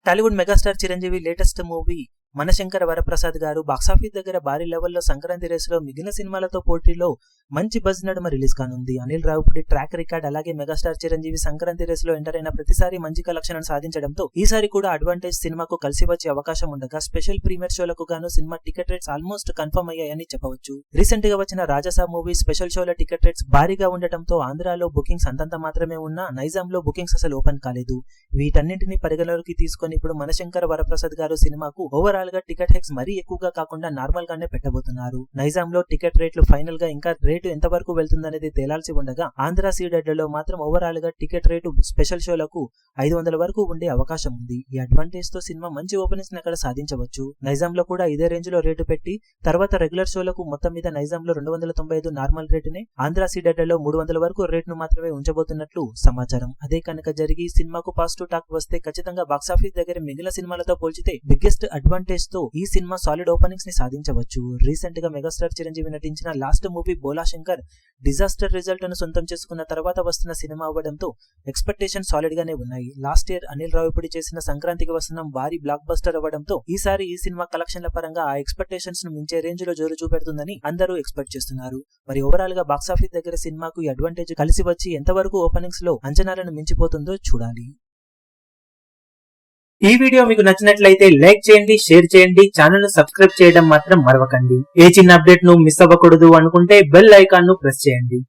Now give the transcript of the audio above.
Tollywood megastar Chiranjeevi latest movie Mana Shankara Varaprasad garu box office దగ్గర భారీ లెవెల్లో సంక్రాంతి రేసులో మిగిలిన సినిమాలతో పోటీలో మంచి బజ్ నడుమ రిలీజ్ కానుంది. అనిల్ రావిపూడి ట్రాక్ రికార్డ్ అలాగే మెగాస్టార్ చిరంజీవి సంక్రాంతి రేసులో ఎంటర్ అయిన ప్రతిసారి మంచి కలెక్షన్ సాధించడంతో ఈసారి కూడా అడ్వాంటేజ్ సినిమాకు కలిసి వచ్చే అవకాశం ఉండగా స్పెషల్ ప్రీమియర్ షోలకు గాను సినిమా టికెట్ రేట్స్ ఆల్మోస్ట్ కన్ఫర్మ్ అయ్యాయని చెప్పవచ్చు. రీసెంట్ గా వచ్చిన రాజసాబ్ మూవీ స్పెషల్ షోల టికెట్ రేట్స్ భారీగా ఉండటంతో ఆంధ్రాలో బుకింగ్స్ అంతంత మాత్రమే ఉన్నా నైజాంలో బుకింగ్స్ అసలు ఓపెన్ కాలేదు. వీటన్నింటినీ పరిగణలోకి తీసుకొని ఇప్పుడు మనశంకర వరప్రసాద్ గారు సినిమాకు ఓవరాల్ గా టికెట్ హెక్స్ మరీ ఎక్కువగా కాకుండా నార్మల్ గానే పెట్టబోతున్నారు. నైజాంలో టికెట్ రేట్లు ఫైనల్ గా ఇంకా రేటు ఎంత వరకు వెళ్తుందనేది తేలాల్సి ఉండగా ఆంధ్ర సీడెడ్లలో మాత్రం ఓవరాల్ గా టికెట్ రేటు స్పెషల్ షోలకు 500 వరకు ఉండే అవకాశం ఉంది. ఈ అడ్వాంటేజ్ తో సినిమా మంచి ఓపెనింగ్స్ ని అక్కడ సాధించవచ్చు. నైజాంలో కూడా ఇదే రేంజ్ లో రేటు పెట్టి తర్వాత రెగ్యులర్ షోలకు మొత్తం మీద నైజాంలో 295 నార్మల్ రేటునే ఆంధ్ర సీడెడ్లలో 300 వరకు రేటును మాత్రమే ఉంచబోతున్నట్లు సమాచారం. అదే కనుక జరిగి సినిమాకు పాజిటివ్ టాక్ వస్తే ఖచ్చితంగా బాక్సాఫీస్ దగ్గర మిగిలిన సినిమాలతో పోల్చితే బిగ్గెస్ట్ అడ్వాంటేజ్ తో ఈ సినిమా సాలిడ్ ఓపెనింగ్స్ ని సాధించవచ్చు. రీసెంట్ గా మెగాస్టార్ చిరంజీవి నటించిన లాస్ట్ మూవీ బోలా శంకర్ డిజాస్టర్ రిజల్ట్ ను సొంతం చేసుకున్న తర్వాత వస్తున్న సినిమా అవ్వడంతో ఎక్స్పెక్టేషన్ సాలిడ్ గానే ఉన్నాయి. లాస్ట్ ఇయర్ అనిల్ రావిపూడి చేసిన సంక్రాంతికి వస్తున్న భారీ బ్లాక్ బస్టర్ అవ్వడంతో ఈసారి ఈ సినిమా కలెక్షన్ల పరంగా ఆ ఎక్స్పెక్టేషన్స్ ను మించే రేంజ్ లో జోరు చూపెడుతుందని అందరూ ఎక్స్పెక్ట్ చేస్తున్నారు. మరి ఓవరాల్ గా బాక్సాఫీస్ దగ్గర సినిమాకు ఈ అడ్వాంటేజ్ కలిసి వచ్చి ఎంతవరకు ఓపెనింగ్స్ లో అంచనాలను మించిపోతుందో చూడాలి. ఈ వీడియో మీకు నచ్చినట్లయితే లైక్ చేయండి, షేర్ చేయండి, ఛానల్ ను సబ్స్క్రైబ్ చేయడం మాత్రం మరవకండి. ఏ చిన్న అప్డేట్ ను మిస్ అవ్వకూడదు అనుకుంటే బెల్ ఐకాన్ ను ప్రెస్ చేయండి.